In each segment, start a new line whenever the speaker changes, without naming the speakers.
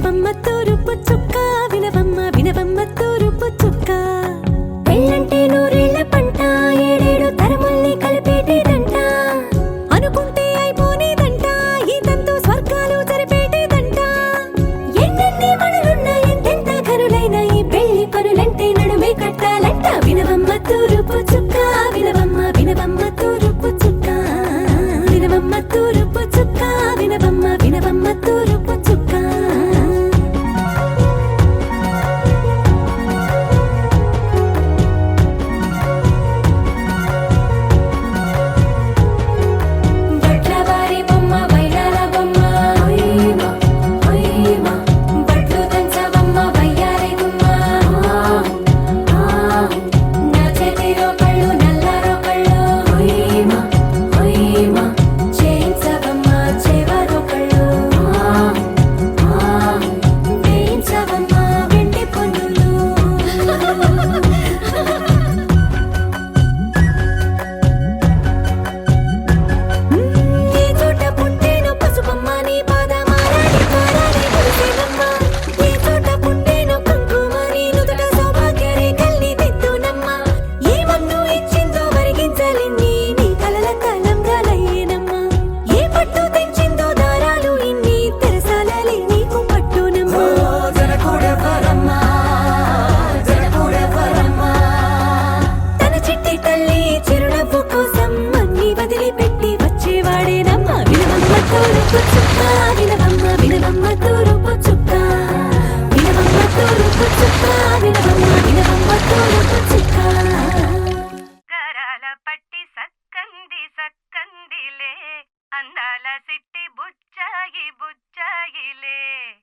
వినవమ్మ తూరుపు చుక్క వినవమ్మ వినవమ్మ తూరుపు చుక్క పెళ్ళంటే నూరేళ్ల పంట ఏడేడు తరముల్ని కలిపేటేదంట అనుకుంటే అయిపోనేదంట ఈ తంతు స్వర్గాలు జరిపేటేదంట ఎన్నెన్ని మనులున్న ఎంతెంత ఘనులైన ఈ పెళ్లి పనులంటే నడుమే కట్టాలంట వినవమ్మ తూరుపు చుక్క వినవమ్మ వినవమ్మ తూరుపు చుక్క వినవమ్మ తూరుపు చుక్క వినవమ్మ వినవమ్మ తూరుపు చుక్క
అందాల సిట్టి బుచ్చాయి బుచ్చాయిలే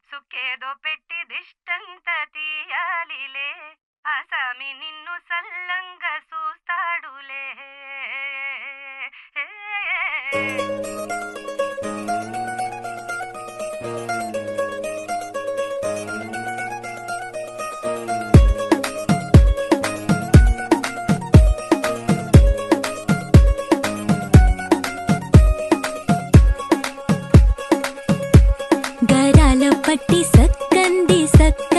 సుఖేదో పెట్టి దిష్టంత తీయాలిలే ఆసామి నిన్ను సల్లంగా చూస్తాడులే
గరాల పట్టి సక్కంది సక్క